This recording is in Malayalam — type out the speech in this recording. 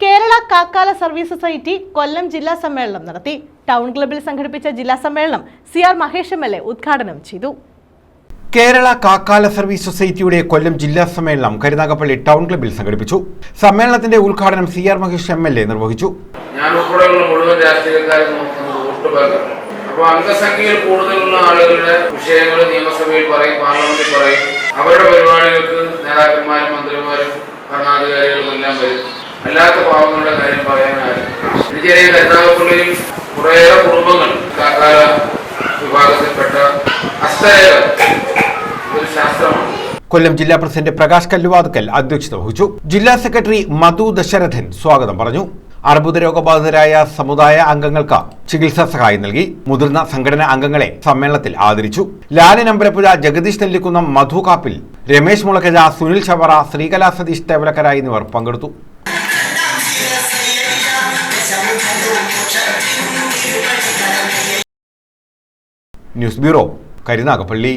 കേരള കാക്കാല സർവീസ് സൊസൈറ്റി കൊല്ലം ജില്ലാ സമ്മേളനം നടത്തി. ടൗൺ ക്ലബ്ബിൽ സംഘടിപ്പിച്ച ജില്ലാ സമ്മേളനം CR മഹേഷ് MLA ഉദ്ഘാടനം ചെയ്തു. കേരള കാക്കാല സർവീസ് സൊസൈറ്റിയുടെ കൊല്ലം ജില്ലാ സമ്മേളനം കരുനാഗപ്പള്ളി ടൗൺ ക്ലബ്ബിൽ സംഘടിപ്പിച്ചു. സമ്മേളനത്തിന്റെ ഉദ്ഘാടനം CR മഹേഷ് MLA നിർവഹിച്ചു. അപ്പോൾ അംഗസംഖ്യയിൽ കൂടുതലുള്ള ആളുകളുടെ വിഷയങ്ങൾ നിയമസഭയിൽ പറയും, പാർലമെന്റിൽ പറയും. അവരുടെ പരിപാടികൾക്ക് നേതാക്കന്മാരും മന്ത്രിമാരും ഭരണാധികാരികളും എല്ലാം വരും. അല്ലാത്ത പാവങ്ങളുടെ കാര്യം പറയാനാണ്. ചെറിയ കരുനാഗപ്പള്ളിയിൽ കുറേയേറെ കുടുംബങ്ങൾ കാക്കാല വിഭാഗത്തിൽപ്പെട്ട ഹസ്തരേഖ ഒരു ശാസ്ത്രമാണ്. കൊല്ലം ജില്ലാ പ്രസിഡന്റ് പ്രകാശ് കല്ലുവാതുക്കൽ അധ്യക്ഷത വഹിച്ചു. ജില്ലാ സെക്രട്ടറി മധു ദശരഥൻ സ്വാഗതം പറഞ്ഞു. അർബുദ രോഗബാധിതരായ സമുദായ അംഗങ്ങൾക്ക് ചികിത്സാ സഹായം നൽകി. മുതിർന്ന സംഘടനാ അംഗങ്ങളെ സമ്മേളനത്തിൽ ആദരിച്ചു. ലാലൻ അമ്പലപ്പുഴ, ജഗദീഷ് നെല്ലിക്കുന്നം, മധു കാപ്പിൽ, രമേശ് മുളക്കര, സുനിൽ ചവറ, ശ്രീകലാ സതീഷ് തേവലക്കര എന്നിവർ പങ്കെടുത്തു. News bureau, Karunagappally.